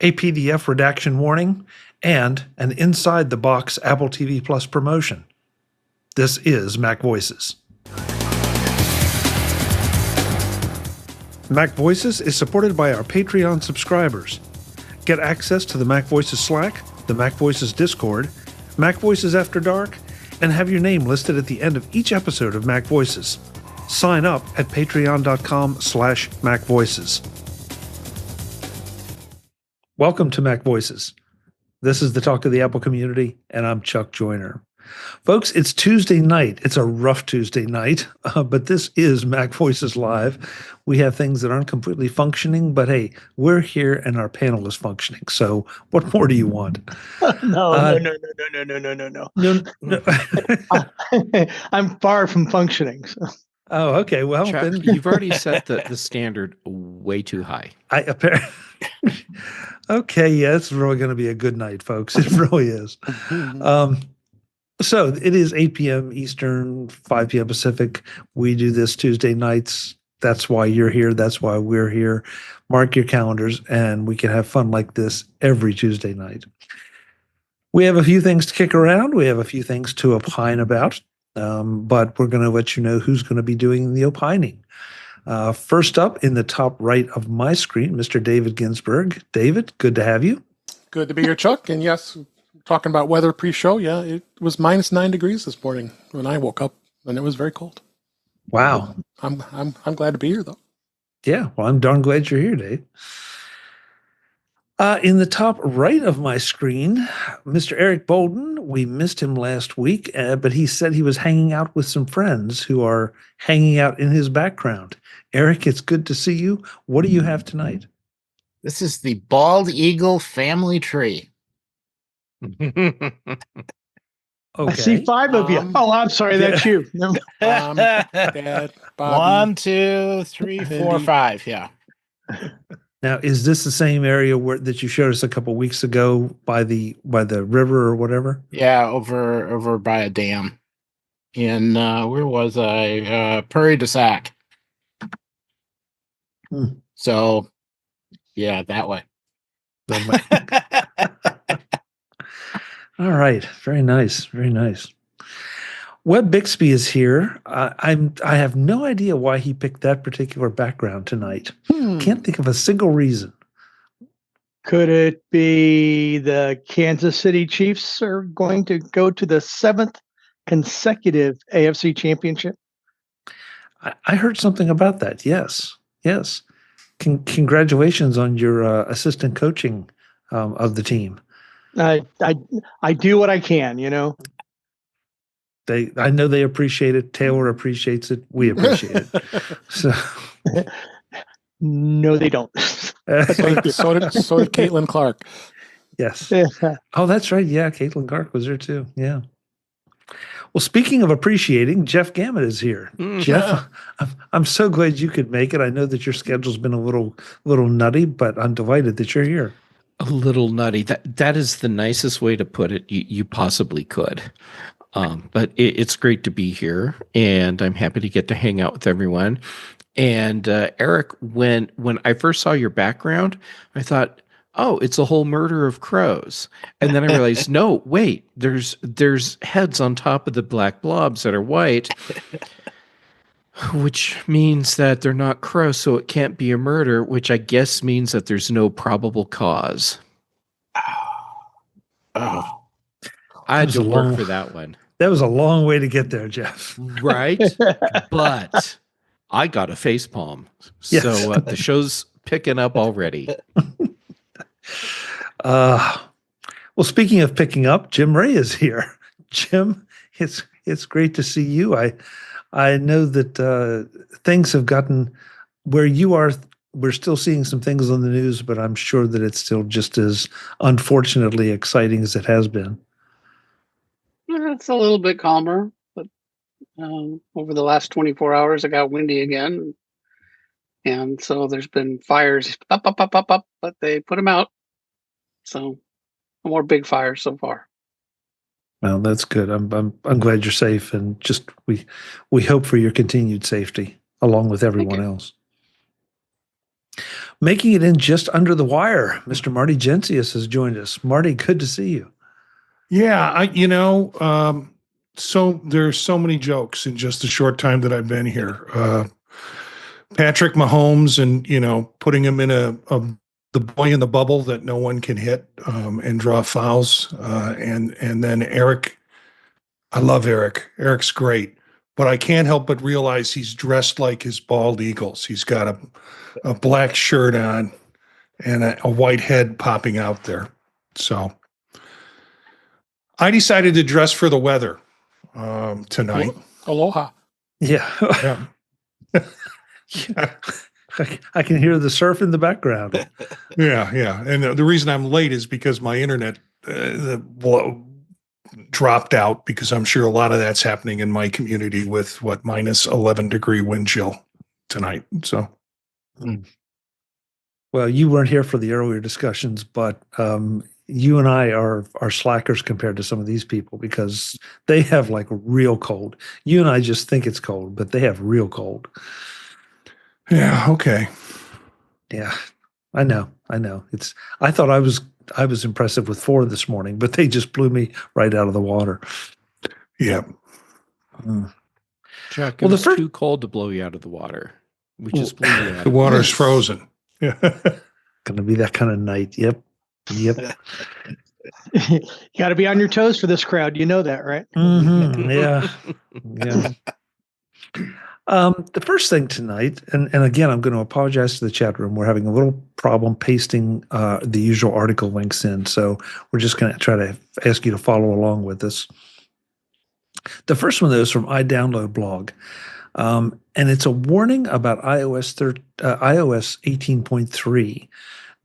a PDF redaction warning, and an inside-the-box Apple TV Plus promotion. This is MacVoices. MacVoices is supported by our Patreon subscribers. Get access to the MacVoices Slack, the MacVoices Discord, MacVoices After Dark, and have your name listed at the end of each episode of MacVoices. Sign up at patreon.com/MacVoices. Welcome to MacVoices. This is the talk of the Apple community, and I'm Chuck Joyner. Folks, it's Tuesday night. It's a rough Tuesday night, but this is MacVoices Live. We have things that aren't completely functioning, but hey, we're here and our panel is functioning. So what more do you want? No. I'm far from functioning. So. Oh, okay. Well, Chuck, then you've already set the standard way too high. Okay, yeah, it's really going to be a good night, folks. It really is. So it is 8 p.m. Eastern, 5 p.m. Pacific. We do this Tuesday nights. That's why you're here. That's why we're here. Mark your calendars, and we can have fun like this every Tuesday night. We have a few things to kick around. We have a few things to opine about, but we're going to let you know who's going to be doing the opining. First up in the top right of my screen, Mr. David Ginsburg. David, good to have you. Good to be here, Chuck. And yes, talking about weather pre-show, yeah, it was -9 degrees this morning when I woke up, and it was very cold. Wow. I'm glad to be here, though. Yeah, well, I'm darn glad you're here, Dave. In the top right of my screen, Mr. Eric Bolden. We missed him last week, but he said he was hanging out with some friends who are hanging out in his background. Eric, it's good to see you. What do you have tonight? This is the bald eagle family tree. Okay. I see 5 of you. I'm sorry, that's you. No. Dad, Bobby. 1, 2, 3, 4, 5. Yeah. Now, is this the same area that you showed us a couple weeks ago by the river or whatever? Yeah, over by a dam. In where was I? Prairie du Sac. So, yeah, that way. All right, very nice, very nice. Webb Bixby is here. I have no idea why he picked that particular background tonight. Can't think of a single reason. Could it be the Kansas City Chiefs are going to go to the 7th consecutive AFC championship? I heard something about that. Yes. Congratulations on your assistant coaching of the team. I do what I can, you know. I know they appreciate it. Taylor appreciates it. We appreciate it. So, no, they don't. so did Caitlin Clark. Yes. Oh, that's right. Yeah, Caitlin Clark was there too. Yeah. Well, speaking of appreciating, Jeff Gamet is here. Jeff, I'm so glad you could make it. I know that your schedule's been a little nutty, but I'm delighted that you're here. A little nutty. That is the nicest way to put it you possibly could. But it's great to be here, and I'm happy to get to hang out with everyone. And Eric, when I first saw your background, I thought, oh, it's a whole murder of crows. And then I realized, no, wait, there's heads on top of the black blobs that are white, which means that they're not crows, so it can't be a murder, which I guess means that there's no probable cause. Oh. I had to work for that one. That was a long way to get there, Jeff. Right? But I got a facepalm. Yes. So the show's picking up already. Well, speaking of picking up, Jim Ray is here. Jim, it's great to see you. I know that things have gotten where you are. We're still seeing some things on the news, but I'm sure that it's still just as unfortunately exciting as it has been. It's a little bit calmer, but over the last 24 hours, it got windy again. And so there's been fires up, but they put them out. So no more big fires so far. Well, that's good. I'm glad you're safe, and just we hope for your continued safety along with everyone else. Making it in just under the wire, Mr. Marty Jencius has joined us. Marty, good to see you. Yeah, so there's so many jokes in just the short time that I've been here. Patrick Mahomes and, putting him in the boy in the bubble that no one can hit and draw fouls. And then Eric, I love Eric. Eric's great, but I can't help but realize he's dressed like his bald eagles. He's got a black shirt on and a white head popping out there. So I decided to dress for the weather tonight. Aloha. Yeah. Yeah. I can hear the surf in the background. Yeah. And the reason I'm late is because my internet dropped out, because I'm sure a lot of that's happening in my community with minus 11 degree wind chill tonight. So, Well, you weren't here for the earlier discussions, but you and I are slackers compared to some of these people because they have like real cold. You and I just think it's cold, but they have real cold. yeah. Okay. Yeah, I know. I thought I was impressive with 4 this morning, but they just blew me right out of the water. Yeah. Jack, Well, it the was too cold to blow you out of the water. We just blew you out. The water's frozen. Yeah. Going to be that kind of night. Yep. You got to be on your toes for this crowd. You know that, right? Mm-hmm. Yeah. The first thing tonight, and again, I'm going to apologize to the chat room. We're having a little problem pasting the usual article links in, so we're just going to try to ask you to follow along with us. The first one, though, is from iDownload blog, and it's a warning about iOS 18.3.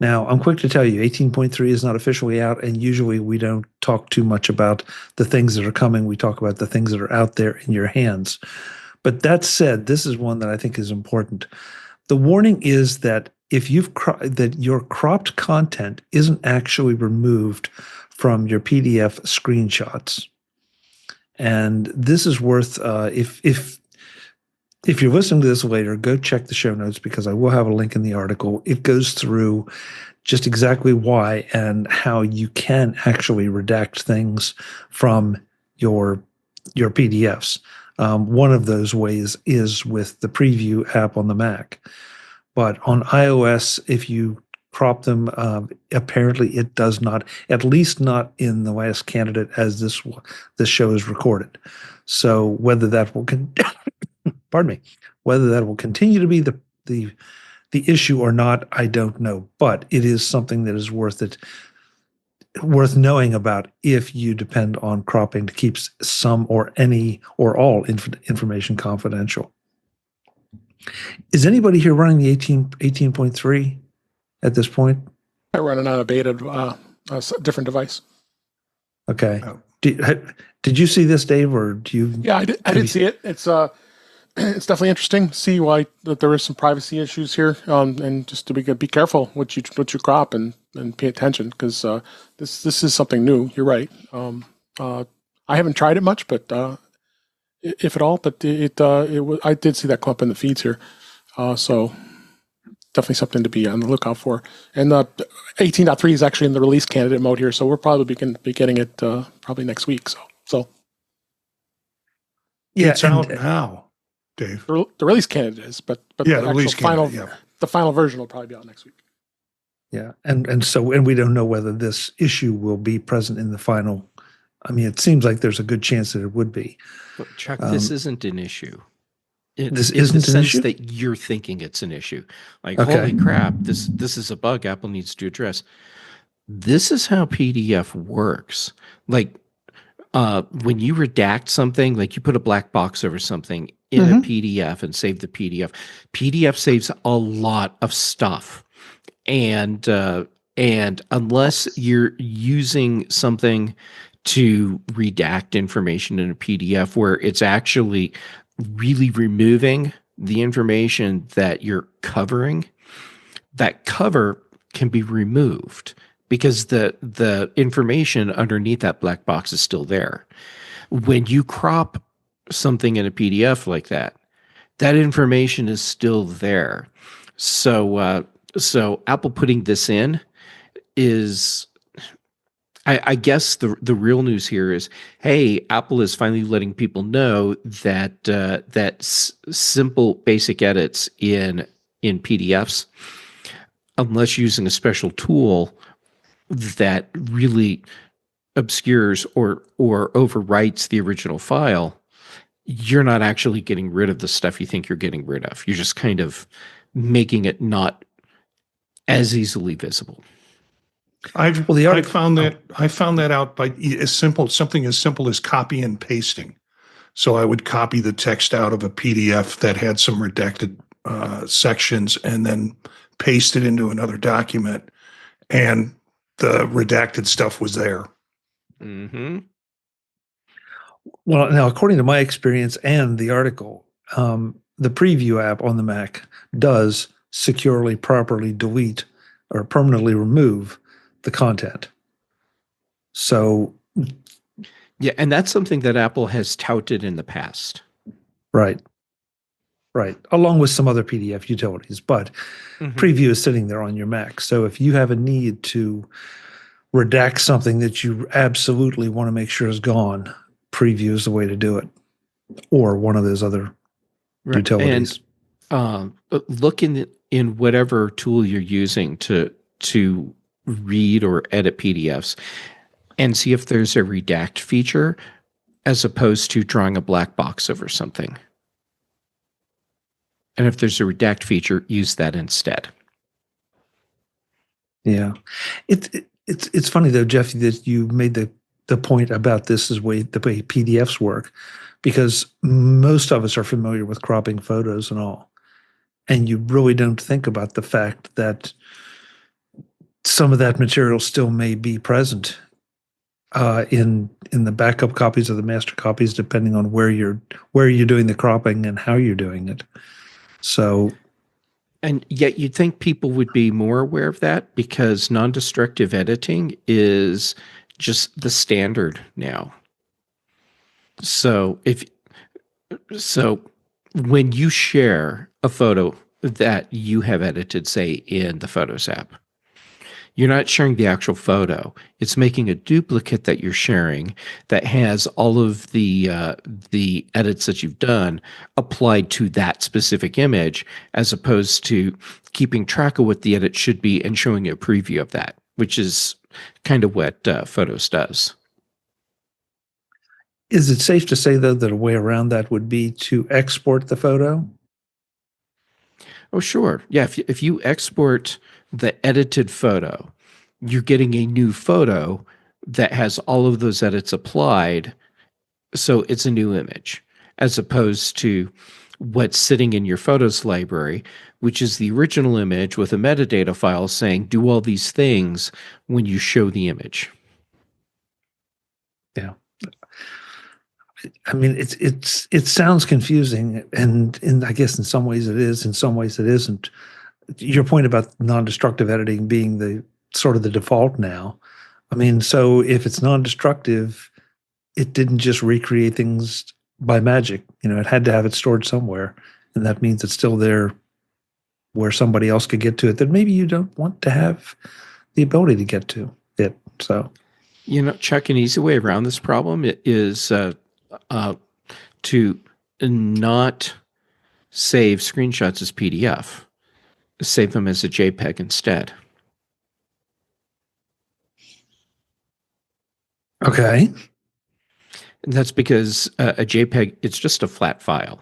Now, I'm quick to tell you, 18.3 is not officially out, and usually we don't talk too much about the things that are coming. We talk about the things that are out there in your hands. But that said, this is one that I think is important. The warning is that if that your cropped content isn't actually removed from your PDF screenshots, and this is worth if you're listening to this later, go check the show notes because I will have a link in the article. It goes through just exactly why and how you can actually redact things from your PDFs. One of those ways is with the preview app on the Mac. But on iOS, if you crop them, apparently it does not, at least not in the last candidate as this show is recorded. So whether that will whether that will continue to be the issue or not, I don't know. But it is something that is worth knowing about if you depend on cropping to keep some or any or all information confidential. Is anybody here running the 18.3 at this point? I run it on a beta, a different device. Okay. Did you see this, Dave, or do you? Yeah, I did see it. It's definitely interesting to see why that there is some privacy issues here, and just to be careful what you crop and pay attention because this is something new. You're right. I haven't tried it much, but if at all, but I did see that come up in the feeds here, so definitely something to be on the lookout for. And 18.3 is actually in the release candidate mode here, so we're probably be getting it probably next week. So yeah, it's out now, Dave. The release candidate is, but yeah, the release final candidate, yeah. The final version will probably be out next week. Yeah, and we don't know whether this issue will be present in the final. I mean, it seems like there's a good chance that it would be. But Chuck, this isn't an issue. This in isn't the an sense issue? that you're thinking it's an issue. Like, Okay. holy crap, this is a bug Apple needs to address. This is how PDF works. Like, when you redact something, like you put a black box over something in a PDF and save the PDF, PDF saves a lot of stuff. And unless you're using something to redact information in a PDF where it's actually really removing the information that you're covering, that cover can be removed because the information underneath that black box is still there. When you crop something in a PDF like that, that information is still there. So So Apple putting this in is, I guess the real news here is, hey, Apple is finally letting people know that simple basic edits in PDFs, unless using a special tool that really obscures or overwrites the original file, you're not actually getting rid of the stuff you think you're getting rid of. You're just kind of making it not as easily visible. I found that out by something as simple as copy and pasting. So I would copy the text out of a PDF that had some redacted sections and then paste it into another document, and the redacted stuff was there. Mm-hmm. Well, now, according to my experience and the article, the preview app on the Mac does securely, properly delete or permanently remove the content. So, yeah, and that's something that Apple has touted in the past. Right, along with some other PDF utilities, but preview is sitting there on your Mac. So if you have a need to redact something that you absolutely want to make sure is gone, preview is the way to do it, or one of those other utilities. And look in whatever tool you're using to read or edit PDFs, and see if there's a redact feature as opposed to drawing a black box over something. And if there's a redact feature, use that instead. Yeah, it's funny though, Jeff, that you made the point about this is the way PDFs work, because most of us are familiar with cropping photos and all, and you really don't think about the fact that some of that material still may be present in the backup copies or the master copies, depending on where you're doing the cropping and how you're doing it. So, and yet you'd think people would be more aware of that, because non-destructive editing is just the standard now. So when you share a photo that you have edited, say in the Photos app, you're not sharing the actual photo. It's making a duplicate that you're sharing that has all of the edits that you've done applied to that specific image, as opposed to keeping track of what the edit should be and showing you a preview of that, which is kind of what Photos does. Is it safe to say, though, that a way around that would be to export the photo? Oh, sure. Yeah, if you export the edited photo, you're getting a new photo that has all of those edits applied, so it's a new image, as opposed to what's sitting in your Photos library, which is the original image with a metadata file saying do all these things when you show the image. Yeah. I mean, it sounds confusing, and I guess in some ways it is, in some ways it isn't. Your point about non-destructive editing being the sort of the default now. I mean, so if it's non-destructive, it didn't just recreate things by magic. It had to have it stored somewhere, and that means it's still there where somebody else could get to it that maybe you don't want to have the ability to get to it. So, Chuck, an easy way around this problem is to not save screenshots as PDF. Save them as a JPEG instead. Okay. And that's because a JPEG, it's just a flat file.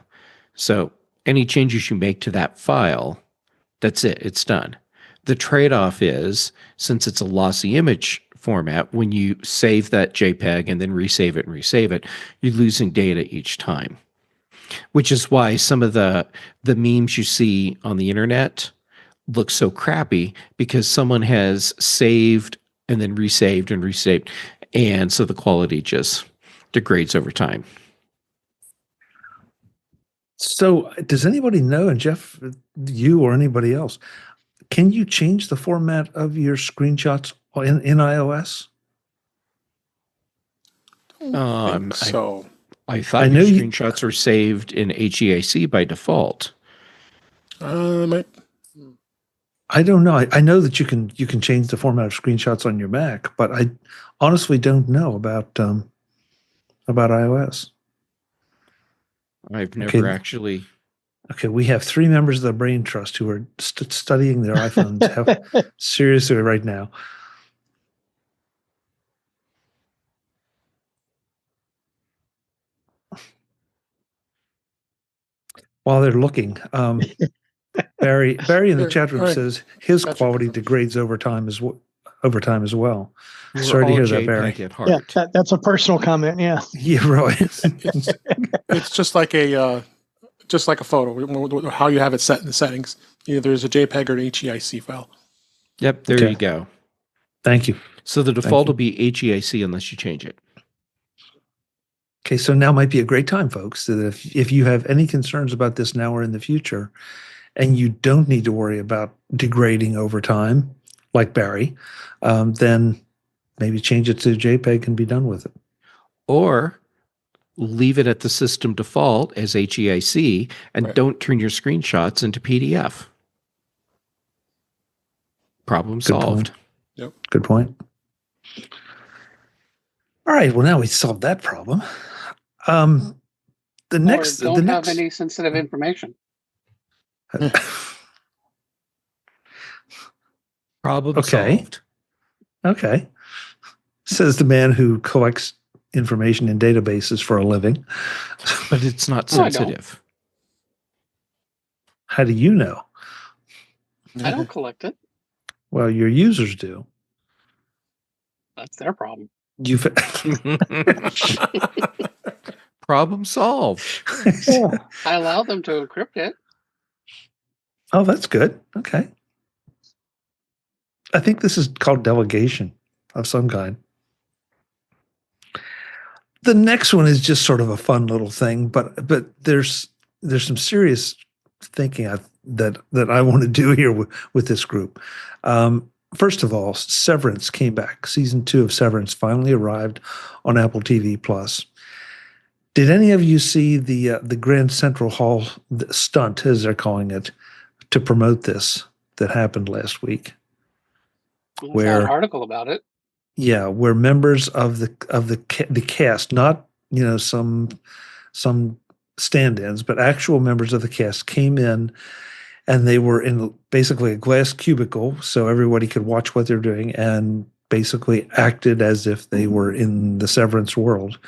So any changes you make to that file, that's it. It's done. The trade-off is, since it's a lossy image format, when you save that JPEG and then resave it, you're losing data each time. Which is why some of the memes you see on the internet look so crappy, because someone has saved and then resaved and resaved, and so the quality just degrades over time. So does anybody know, and Jeff, you or anybody else, can you change the format of your screenshots in iOS? So I thought your screenshots were saved in HEAC by default. I don't know. I know that you can change the format of screenshots on your Mac, but I honestly don't know about iOS. I've never actually. Okay, we have 3 members of the Brain Trust who are studying their iPhones seriously right now. While they're looking, Barry in the chat room All right. says his Gotcha. quality degrades over time as well. We're Sorry to all hear that, Barry. JPEG at heart. Yeah, that's a personal comment. Yeah. Yeah, right. It's just like a photo. How you have it set in the settings. Either there's a JPEG or an HEIC file. Yep, there Okay. you go. Thank you. So the default will be HEIC unless you change it. Okay, so now might be a great time, folks, that if you have any concerns about this now or in the future, and you don't need to worry about degrading over time, like Barry, then maybe change it to JPEG and be done with it. Or leave it at the system default as HEIC and don't turn your screenshots into PDF. Problem solved. Yep. Good point. All right. Well, now we solved that problem. The next, or don't have any sensitive information. Problem Okay. solved. Okay. Says the man who collects information in databases for a living. But it's not No, I don't. sensitive. How do you know? I don't collect it. Well, your users do. That's their problem. You've Problem solved. I allow them to encrypt it. Oh, that's good. Okay. I think this is called delegation of some kind. The next one is just sort of a fun little thing, but there's some serious thinking that I want to do here with this group. First of all, Severance came back. Season 2 of Severance finally arrived on Apple TV Plus. Did any of you see the Grand Central Hall stunt, as they're calling it, to promote this that happened last week? There's Where an article about it. Yeah, where members of the cast, not some stand-ins, but actual members of the cast came in, and they were in basically a glass cubicle, so everybody could watch what they're doing, and basically acted as if they were in the Severance world,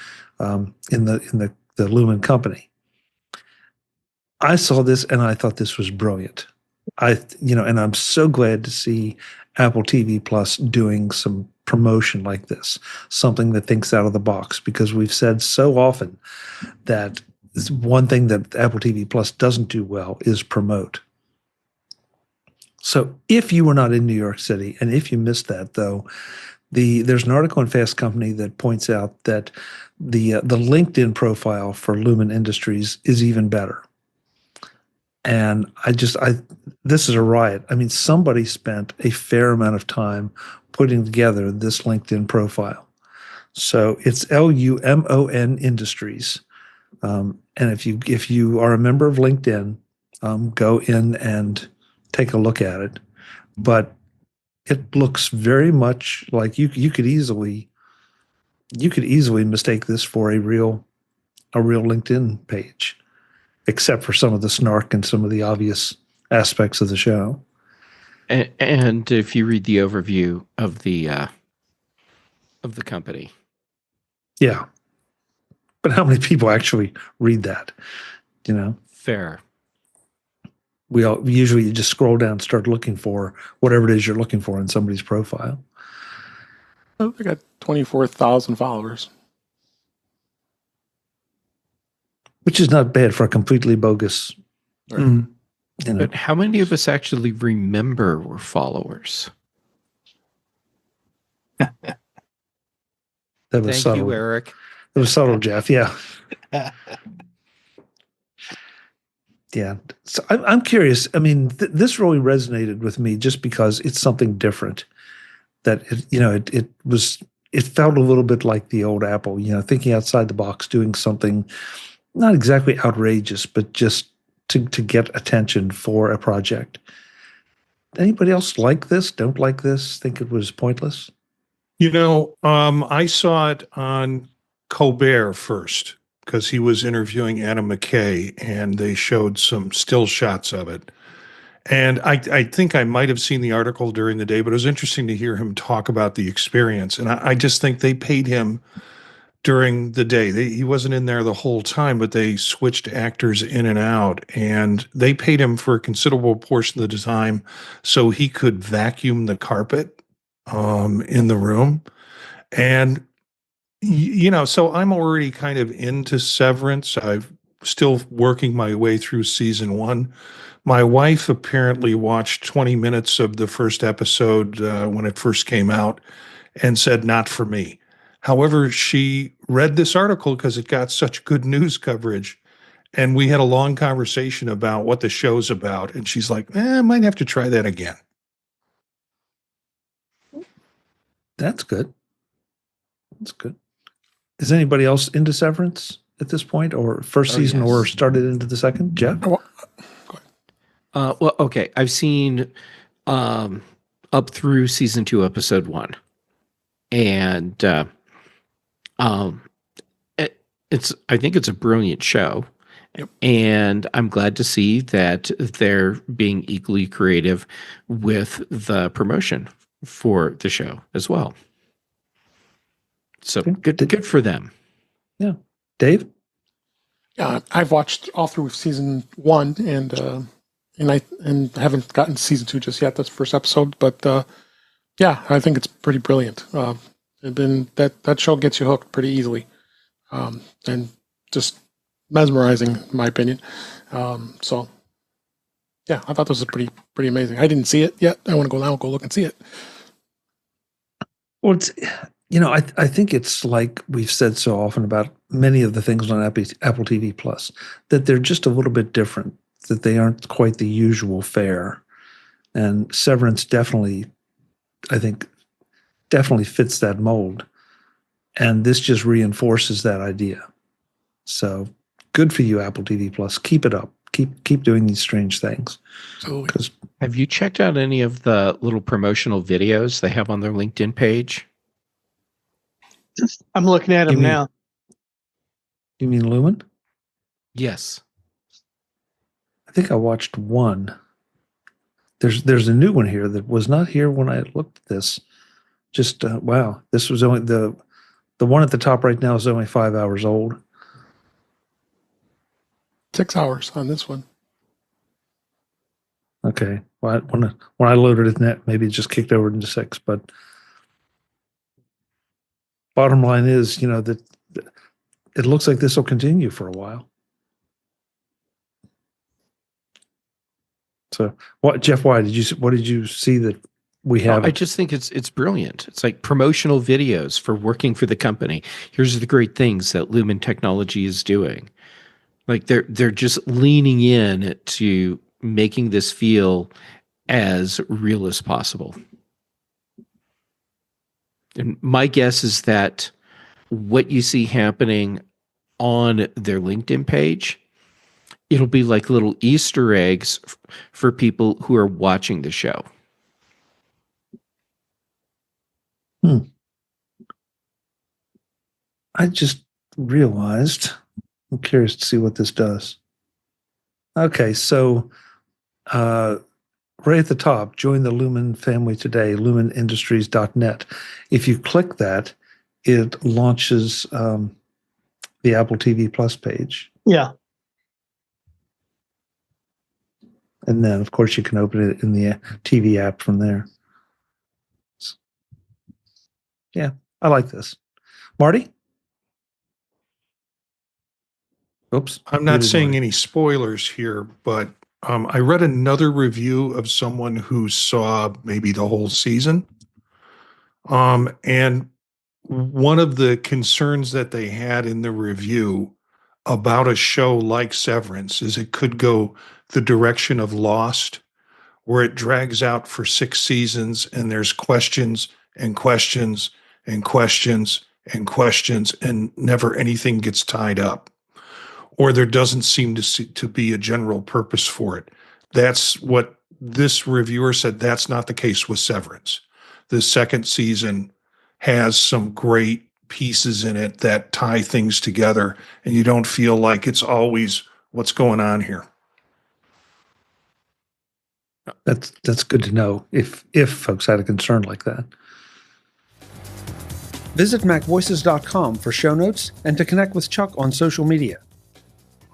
in the Lumen company. I saw this and I thought this was brilliant. And I'm so glad to see Apple TV Plus doing some promotion like this, something that thinks out of the box, because we've said so often that one thing that Apple TV Plus doesn't do well is promote. So if you were not in New York City, and if you missed that, though, there's an article in Fast Company that points out that the LinkedIn profile for Lumen Industries is even better. And this is a riot. I mean, somebody spent a fair amount of time putting together this LinkedIn profile. So it's LUMON Industries. And if you are a member of LinkedIn, go in and take a look at it. But it looks very much like you could easily mistake this for a real LinkedIn page, except for some of the snark and some of the obvious aspects of the show. And if you read the overview of the company. Yeah. But how many people actually read that? Fair. We usually just scroll down and start looking for whatever it is you're looking for in somebody's profile. Oh, they got 24,000 followers. Which is not bad for a completely bogus. Right. But how many of us actually remember we're followers? That was Thank subtle. you, Eric. It was subtle, Jeff. Yeah. Yeah. So I'm curious. I mean, this really resonated with me just because it's something different. That it felt a little bit like the old Apple, thinking outside the box, doing something not exactly outrageous, but just to get attention for a project. Anybody else like this? Don't like this? Think it was pointless? I saw it on Colbert first because he was interviewing Adam McKay, and they showed some still shots of it. And I think I might have seen the article during the day, but it was interesting to hear him talk about the experience. And I just think they paid him during the day. He wasn't in there the whole time, but they switched actors in and out, and they paid him for a considerable portion of the time so he could vacuum the carpet in the room. And so I'm already kind of into Severance. I'm still working my way through season 1. My wife apparently watched 20 minutes of the first episode when it first came out and said, not for me. However, she read this article because it got such good news coverage. And we had a long conversation about what the show's about. And she's like, I might have to try that again. That's good. That's good. Is anybody else into Severance at this point, or first season, yes. or started into the second? Jeff? Well, okay. I've seen up through season 2, episode 1, and I think it's a brilliant show. Yep. And I'm glad to see that they're being equally creative with the promotion for the show as well. So good for them. Yeah. Dave? Yeah, I've watched all through season 1 and I haven't gotten to season 2 just yet. That's the first episode, but yeah, I think it's pretty brilliant. That show gets you hooked pretty easily, and just mesmerizing, in my opinion. So yeah, I thought this was pretty amazing. I didn't see it yet. I want to go now, go look and see it. Well, it's, I think it's like we've said so often about many of the things on Apple TV Plus, that they're just a little bit different, that they aren't quite the usual fare. And Severance definitely fits that mold. And this just reinforces that idea. So good for you, Apple TV Plus. Keep it up. Keep doing these strange things. Absolutely. Have you checked out any of the little promotional videos they have on their LinkedIn page? I'm looking at them now. You mean Lumen? Yes. I think I watched one. There's a new one here that was not here when I looked at this. Just wow, this was only the one at the top right now is only 5 hours old. 6 hours on this one. Okay, well, when I loaded it, maybe it just kicked over into 6. But bottom line is, that it looks like this will continue for a while. So, Jeff? What did you see that we have? I just think it's brilliant. It's like promotional videos for working for the company. Here's the great things that Lumen Technology is doing. Like they're just leaning in to making this feel as real as possible. And my guess is that what you see happening on their LinkedIn page, it'll be like little Easter eggs for people who are watching the show. I just realized, I'm curious to see what this does. Okay, so right at the top, join the Lumen family today, lumenindustries.net. If you click that, it launches the Apple TV Plus page. Yeah. And then, of course, you can open it in the TV app from there. Yeah, I like this. Marty? Oops. I'm not saying any spoilers here, but I read another review of someone who saw maybe the whole season. And one of the concerns that they had in the review about a show like Severance is it could go the direction of Lost, where it drags out for 6 seasons and there's questions and questions and questions and questions and never anything gets tied up, or there doesn't seem to be a general purpose for it. That's what this reviewer said that's not the case with Severance. The second season has some great pieces in it that tie things together, and you don't feel like it's always what's going on here. That's good to know if folks had a concern like that. Visit MacVoices.com for show notes and to connect with Chuck on social media.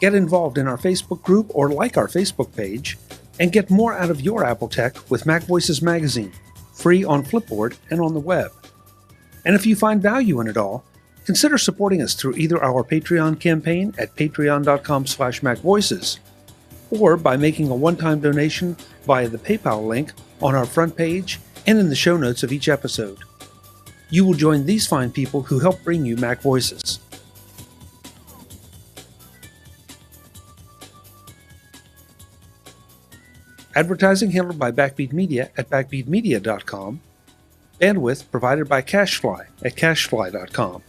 Get involved in our Facebook group or like our Facebook page, and get more out of your Apple tech with MacVoices Magazine, free on Flipboard and on the web. And if you find value in it all, consider supporting us through either our Patreon campaign at patreon.com/MacVoices, or by making a one-time donation via the PayPal link on our front page and in the show notes of each episode. You will join these fine people who help bring you Mac Voices. Advertising handled by Backbeat Media at backbeatmedia.com. Bandwidth provided by CacheFly at cachefly.com.